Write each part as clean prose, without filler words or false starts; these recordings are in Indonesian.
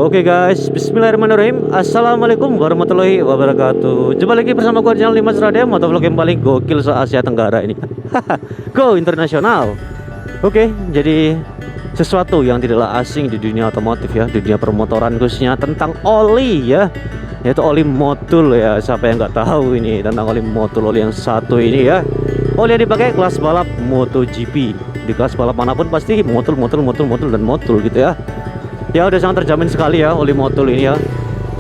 Oke guys, bismillahirrahmanirrahim. Assalamualaikum warahmatullahi wabarakatuh. Jumpa lagi bersama gue di channel Dimas Radya, motovlog yang paling gokil se-Asia Tenggara ini. Go internasional. Oke, jadi sesuatu yang tidaklah asing di dunia otomotif ya, di dunia permotoran khususnya tentang oli ya, yaitu oli Motul ya. Siapa yang nggak tahu ini tentang oli Motul, oli yang satu ini ya. Oli yang dipakai kelas balap MotoGP. Di kelas balap manapun pasti Motul dan Motul gitu ya. Ya udah sangat terjamin sekali ya oli Motul ini ya.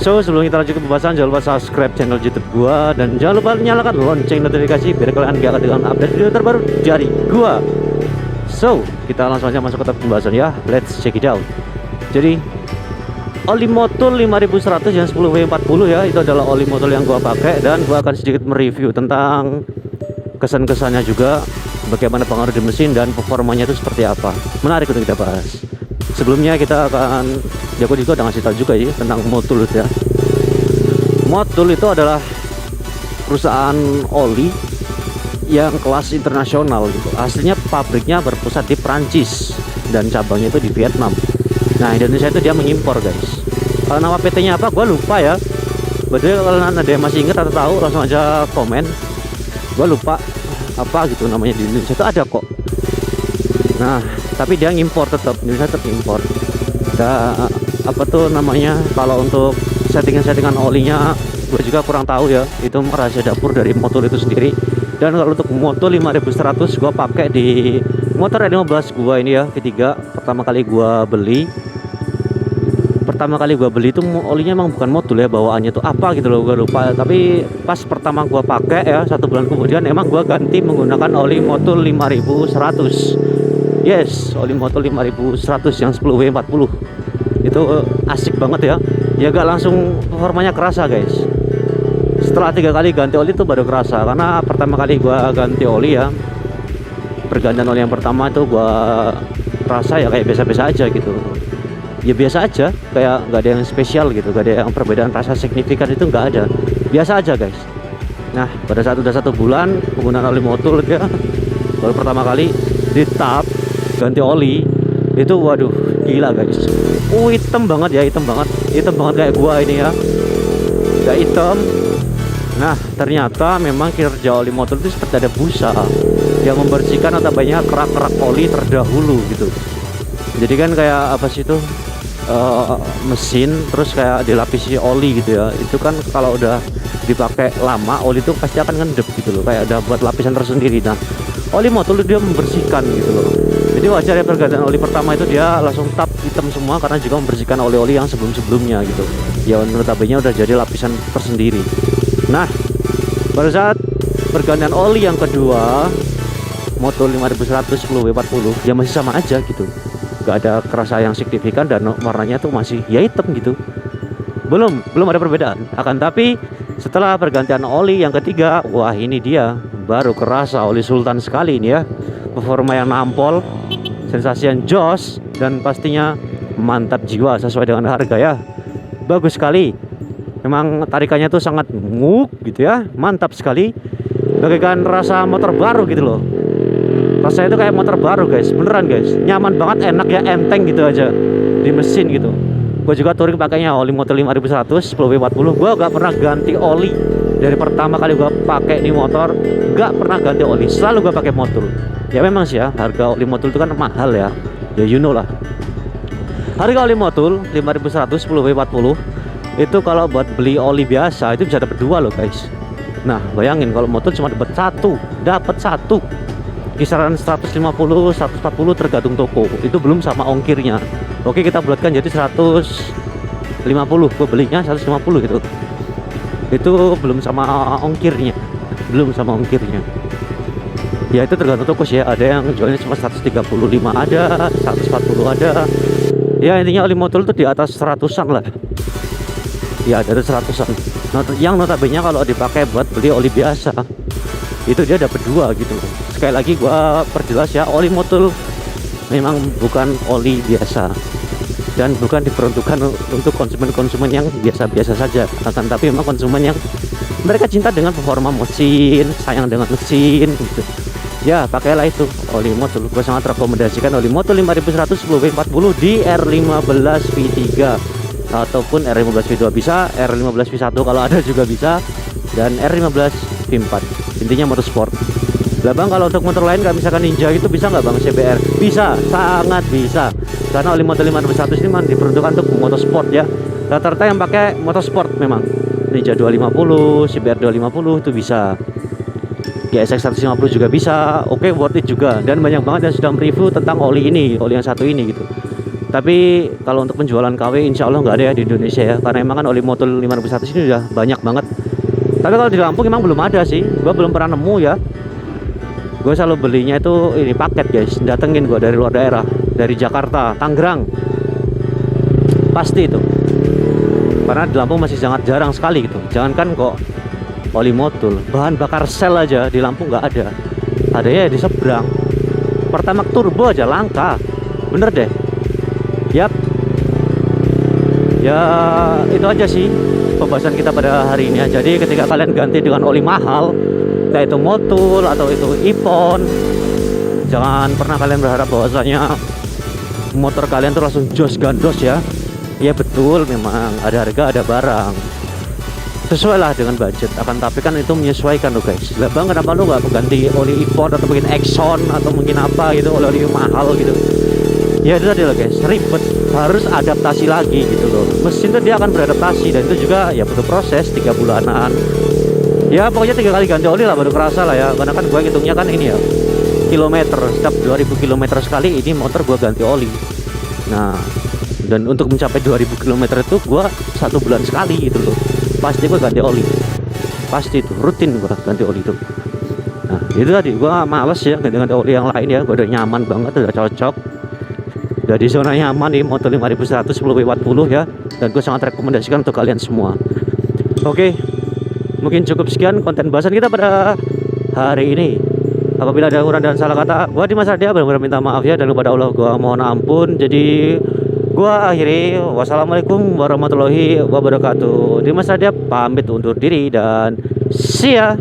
So sebelum kita lanjut ke pembahasan, jangan lupa subscribe channel YouTube gua dan jangan lupa nyalakan lonceng notifikasi biar kalian gak ketinggalan update video terbaru dari gua. So kita langsung aja masuk ke pembahasan ya. Let's check it out. Jadi oli Motul 5100 yang 10W40 ya, itu adalah oli Motul yang gua pakai dan gua akan sedikit mereview tentang kesan-kesannya juga, bagaimana pengaruh di mesin dan performanya itu seperti apa. Menarik untuk kita bahas. Sebelumnya kita akan, ya aku juga udah ngasih tahu juga ya tentang Motul ya. Motul itu adalah perusahaan oli yang kelas internasional gitu. Aslinya pabriknya berpusat di Prancis dan cabangnya itu di Vietnam. Nah Indonesia itu dia mengimpor guys. Kalau nama PT-nya apa gue lupa ya. Padahal kalau ada yang masih ingat atau tahu langsung aja komen. Gue lupa apa gitu namanya, di Indonesia itu ada kok. Nah tapi dia ngimpor, tetap Indonesia tetap impor. Dan apa tuh namanya, kalau untuk settingan olinya gue juga kurang tahu ya, itu rahasia dapur dari Motul itu sendiri. Dan kalau untuk Motul 5100 gue pakai di motor R15 gue ini ya, ketiga. Pertama kali gue beli itu olinya emang bukan Motul ya, bawaannya tuh apa gitu loh, gue lupa. Tapi pas pertama gue pakai ya, 1 bulan kemudian emang gue ganti menggunakan oli Motul 5100. Yes, oli Motul 5100 yang 10W40 itu asik banget ya. Ya gak langsung performanya kerasa guys. Setelah 3 kali ganti oli itu baru kerasa. Karena pertama kali gua ganti oli ya, pergantian oli yang pertama itu gua rasa ya kayak biasa-biasa aja gitu. Ya biasa aja, kayak gak ada yang spesial gitu, gak ada yang perbedaan rasa signifikan, itu gak ada, biasa aja guys. Nah pada saat udah 1 bulan penggunaan oli Motul ya, baru pertama kali di tap ganti oli itu, waduh gila guys. Hitam banget ya, hitam banget kayak gua ini ya, gak hitam. Nah ternyata memang kinerja oli Motul itu seperti ada busa yang membersihkan atau banyak kerak-kerak oli terdahulu gitu. Jadi kan kayak apa sih itu, mesin terus kayak dilapisi oli gitu ya. Itu kan kalau udah dipakai lama oli itu pasti akan ngendep gitu loh, kayak udah buat lapisan tersendiri. Nah oli Motul dia membersihkan gitu loh. Jadi wajar ya pergantian oli pertama itu dia langsung tap hitam semua, karena juga membersihkan oli-oli yang sebelum-sebelumnya gitu ya, notabene udah jadi lapisan tersendiri. Nah pada saat pergantian oli yang kedua Motul 5100 10W40 ya masih sama aja gitu, gak ada kerasa yang signifikan dan warnanya tuh masih ya hitam gitu. Belum ada perbedaan. Akan tapi setelah pergantian oli yang ketiga, wah ini dia baru kerasa oli Sultan sekali ini ya. Performa yang nampol, sensasi yang jos, dan pastinya mantap jiwa sesuai dengan harga ya. Bagus sekali. Memang tarikannya tuh sangat nguk gitu ya, mantap sekali. Bagaikan rasa motor baru gitu loh. Rasanya itu kayak motor baru guys, beneran guys. Nyaman banget, enak ya, enteng gitu aja di mesin gitu. Gue juga touring pakainya oli Motul 5100 10W40. Gue gak pernah ganti oli dari pertama kali gue pakai di motor, gak pernah ganti oli, selalu gue pakai Motul. Ya memang sih ya, harga oli Motul itu kan mahal ya, ya you know lah. Harga oli Motul 5100 10W40 itu kalau buat beli oli biasa itu bisa dapat 2 loh guys. Nah bayangin kalau Motul cuma dapat satu, kisaran 150 140 tergantung toko, itu belum sama ongkirnya. Oke kita bulatkan jadi 150, gue belinya 150 gitu. Itu belum sama ongkirnya, ya itu tergantung toko sih ya. Ada yang jualnya cuma 135 ada, 140 ada. Ya intinya oli Motul itu di atas 100-an lah. Ya ada 100-an. Yang notabene kalau dipakai buat beli oli biasa itu dia dapat 2 gitu. Sekali lagi gua perjelas ya, oli Motul memang bukan oli biasa dan bukan diperuntukkan untuk konsumen-konsumen yang biasa-biasa saja. Akan tapi memang konsumen yang mereka cinta dengan performa mesin, sayang dengan mesin gitu. Ya pakailah itu oli Motul. Gue sangat rekomendasikan oli Motul 5100 10W40 di R15 V3 ataupun R15V2 bisa, R15V1 kalau ada juga bisa, dan R15V4. Intinya motorsport. Lah bang, kalau untuk motor lain kayak misalkan Ninja itu bisa nggak bang CBR? Bisa, sangat bisa. Karena oli motor 551 ini memang diperuntukkan untuk motorsport ya. Rata-rata yang pakai motorsport memang. Ninja 250, CBR 250 itu bisa. GSX 150 juga bisa. Oke, worth it juga. Dan banyak banget yang sudah mereview tentang oli ini, oli yang satu ini gitu. Tapi kalau untuk penjualan KW insya Allah nggak ada ya di Indonesia ya. Karena emang kan oli motor 551 ini udah banyak banget. Tapi kalau di Lampung emang belum ada sih. Gua belum pernah nemu ya. Gue selalu belinya itu ini paket guys, datengin gue dari luar daerah, dari Jakarta, Tangerang, pasti itu. Karena di Lampung masih sangat jarang sekali gitu. Jangankan kok oli motul, bahan bakar sel aja di Lampung nggak ada. Adanya di seberang. Pertamax turbo aja langka, bener deh. Yap. Ya itu aja sih pembahasan kita pada hari ini ya. Jadi ketika kalian ganti dengan oli mahal, entah itu motul atau itu ipon, jangan pernah kalian berharap bahwasanya motor kalian tuh langsung jos gandos ya. Ya betul, memang ada harga ada barang, sesuai lah dengan budget. Akan tapi kan itu menyesuaikan loh guys. Lah bang, kenapa lu nggak ganti oli ipon atau mungkin Exxon atau mungkin apa gitu, oli mahal gitu? Ya itu tadi loh guys, ribet, harus adaptasi lagi gitu loh. Mesin tuh dia akan beradaptasi, dan itu juga ya butuh proses 3 bulanan. Ya pokoknya 3 kali ganti oli lah baru kerasa lah ya. Karena kan gue hitungnya kan ini ya, kilometer, setiap 2000 km sekali ini motor gue ganti oli. Nah, dan untuk mencapai 2000 km itu gue 1 bulan sekali gitu loh. Pasti gue ganti oli, pasti itu rutin gue ganti oli itu. Nah itu tadi, gue males ya ganti oli yang lain ya. Gue udah nyaman banget, udah cocok, udah di zona nyaman nih motor 5100 10W40 ya. Dan gue sangat rekomendasikan untuk kalian semua. Oke, mungkin cukup sekian konten bahasan kita pada hari ini. Apabila ada kurang dan salah kata, gua Dimas Ardia benar-benar minta maaf ya, dan kepada Allah gua mohon ampun. Jadi gua akhiri, wassalamualaikum warahmatullahi wabarakatuh. Dimas Ardia pamit undur diri dan see ya.